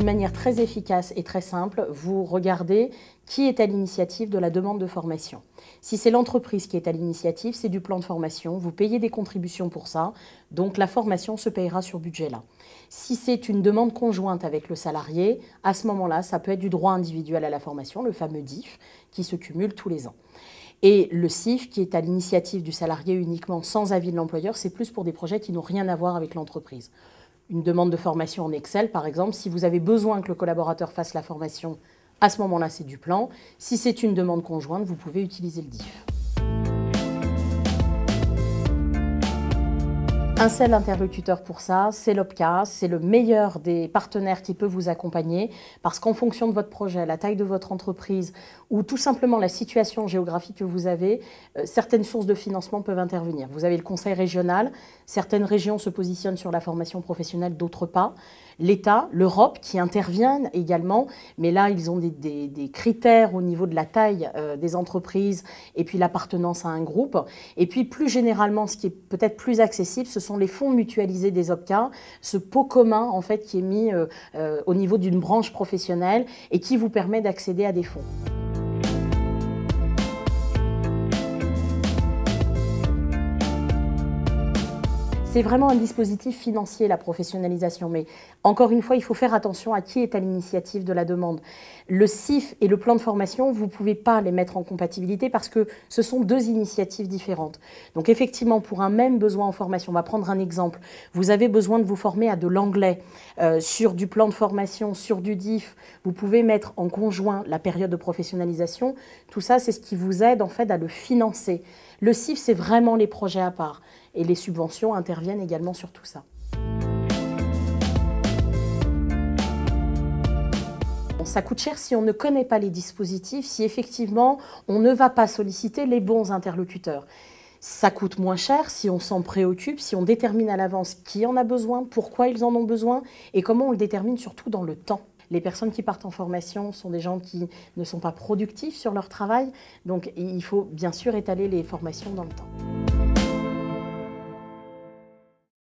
d'une manière très efficace et très simple, vous regardez qui est à l'initiative de la demande de formation. Si c'est l'entreprise qui est à l'initiative, c'est du plan de formation, vous payez des contributions pour ça, donc la formation se payera sur budget-là. Si c'est une demande conjointe avec le salarié, à ce moment-là, ça peut être du droit individuel à la formation, le fameux DIF, qui se cumule tous les ans. Et le CIF, qui est à l'initiative du salarié uniquement sans avis de l'employeur, c'est plus pour des projets qui n'ont rien à voir avec l'entreprise. Une demande de formation en Excel, par exemple, si vous avez besoin que le collaborateur fasse la formation, à ce moment-là, c'est du plan. Si c'est une demande conjointe, vous pouvez utiliser le DIF. Un seul interlocuteur pour ça, c'est l'OPCA, c'est le meilleur des partenaires qui peut vous accompagner parce qu'en fonction de votre projet, la taille de votre entreprise ou tout simplement la situation géographique que vous avez, certaines sources de financement peuvent intervenir. Vous avez le conseil régional, certaines régions se positionnent sur la formation professionnelle, d'autres pas. L'État, l'Europe qui interviennent également, mais là ils ont des critères au niveau de la taille des entreprises et puis l'appartenance à un groupe. Et puis plus généralement, ce qui est peut-être plus accessible, ce sont les fonds mutualisés des OPCA, ce pot commun en fait qui est mis au niveau d'une branche professionnelle et qui vous permet d'accéder à des fonds. C'est vraiment un dispositif financier, la professionnalisation, mais encore une fois, il faut faire attention à qui est à l'initiative de la demande. Le CIF et le plan de formation, vous ne pouvez pas les mettre en compatibilité parce que ce sont deux initiatives différentes. Donc effectivement, pour un même besoin en formation, on va prendre un exemple. Vous avez besoin de vous former à de l'anglais sur du plan de formation, sur du DIF. Vous pouvez mettre en conjoint la période de professionnalisation. Tout ça, c'est ce qui vous aide en fait à le financer. Le CIF, c'est vraiment les projets à part. Et les subventions interviennent également sur tout ça. Ça coûte cher si on ne connaît pas les dispositifs, si effectivement on ne va pas solliciter les bons interlocuteurs. Ça coûte moins cher si on s'en préoccupe, si on détermine à l'avance qui en a besoin, pourquoi ils en ont besoin et comment on le détermine surtout dans le temps. Les personnes qui partent en formation sont des gens qui ne sont pas productifs sur leur travail, donc il faut bien sûr étaler les formations dans le temps.